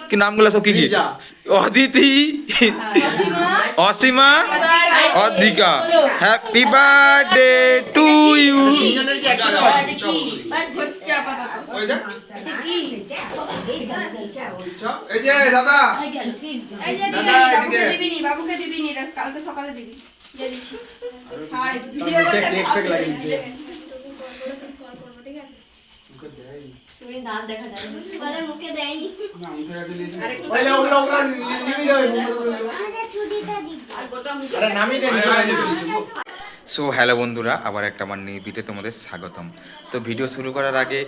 কি নামগুলো সব কি কি? Aditi, Asima, Adhika. Happy birthday to you. এই যে দাদা, বাবুকে দিবিনি, বাবুকে দিবিনি, কালকে সকালে দিবি। দিয়ে দিচ্ছি। হাই, ভিডিও করতে কেক ফেক লাগিয়েছে। ঠিক আছে? তুমি দাঁত দেখা যায় না। বলে মুখে দেয়নি। না, মুখে আছে দিয়েছি। আরে ওগুলো নিবি দাও। আমাদের ছুটিটা দিবি। আর গোটা মুখে। আরে নামি দেন। সো হ্যালো বন্ধুরা, আবার একটা আমার নিউ ভিডিও তোমাদের স্বাগতম। তো ভিডিও শুরু করার আগে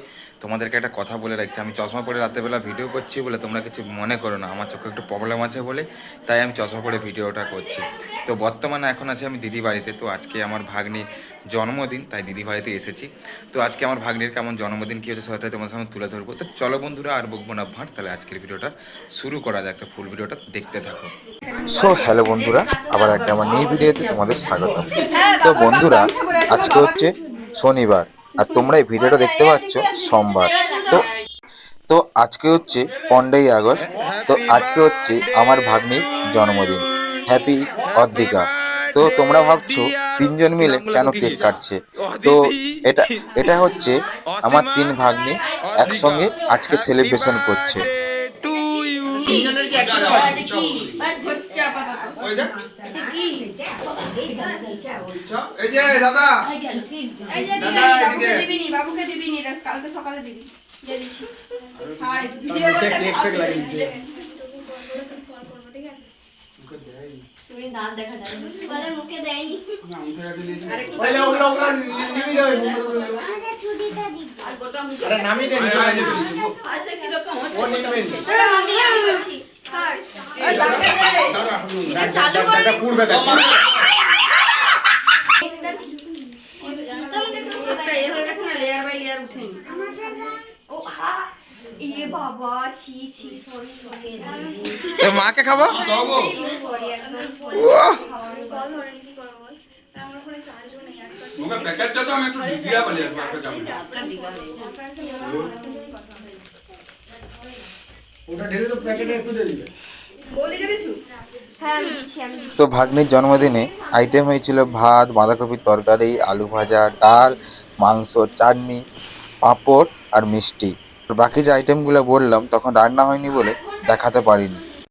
তোমাদেরকে একটা কথা বলে রাখছি, আমি চশমা পরে রাতেরবেলা ভিডিও করছি বলে তোমরা কিছু মনে করো না, আমার চোখে একটু প্রবলেম আছে বলে তাই আমি চশমা পরে ভিডিওটা করছি। তো বর্তমানে এখন আছি আমি দিদি বাড়িতে। তো আজকে আমার ভাগ্নির জন্মদিন, তাই দিদি বাড়িতে এসেছি। তো আজকে আমার ভাগ্নির কেমন জন্মদিন কী হচ্ছে সেটাই তোমাদের সামনে তুলে ধরবো। তো চলো বন্ধুরা, আর বকবো না ভাট, তাহলে আজকের ভিডিওটা শুরু করা যাক। তো ফুল ভিডিওটা দেখতে থাকো। সো হ্যালো বন্ধুরা, আবার একটা আমার নিউ ভিডিওতে তোমাদের স্বাগতম। তো বন্ধুরা, আজকে হচ্ছে শনিবার আর তোমরা এই ভিডিওটা দেখতে পাচ্ছ সোমবার। তো তো আজকে হচ্ছে 15ই আগস্ট। তো আজকে হচ্ছে আমার ভাগ্নির জন্মদিন। হ্যাপি অদ্রিকা। তো তোমরা ভাবছো তিনজন মিলে কেন কেক কাটছে। তো এটা এটা হচ্ছে আমার তিন ভাগ্নি একসঙ্গে আজকে সেলিব্রেশন করছে। তিনজনের কি একসাথে হয়? এটা কি? হচ্ছে আপাতত। ওই দেখ। এটা কি? এই যে দাদা, এই যে দাদা, বাবুকে দিবিনি, বাবুকে দিবিনি, কালকে সকালে দিবি। দিয়ে দিচ্ছি। হাই, ভিডিও করতে কেক ফেক লাগিয়েছে। ঠিক আছে? মুখে দেয়নি। তুমি দাঁত দেখা যায় না। বলে মুখে দেয়নি। না, মুখে আছে দিয়েছি। আরে ওগুলো নিবি দাও। আমাদের ছুটিটা দিবি। আর গোটা মুখে। আরে নামি দেন। আচ্ছা কি রকম হচ্ছে? ও নিবেন। আমি বলছি। হাই। দাদা চালু করে এটা পুরবে দেখ। একটা এ হয়ে গেছে না, লেয়ার বাই লেয়ার উঠেনি। ও হা, এ বাবা, ছি ছি, সরি সরি। তোর মাকে খাবো। সরি একদম সরি। কল ধরে কি করব বল? আমার ফোনে চার্জও নেই। মুখে প্যাকেটটা তো আমি একটু দিয়া বলি একটা যাবে। ওটা ঢেলে তো প্যাকেটে একটু দিয়ে দিবে। বলি দিছু? হ্যাঁ আমি দিচ্ছি, আমি দিচ্ছি। তো ভাগ্নির জন্মদিনে আইটেম হয়েছিল ভাত, বাঁধাকপির তরকারি, আলু ভাজা, ডাল, মাংস, চাটনি, পাঁপড় আর মিষ্টি। আর বাকি যে আইটেমগুলো বললাম তখন রান্না হয়নি বলে দেখাতে পারিনি।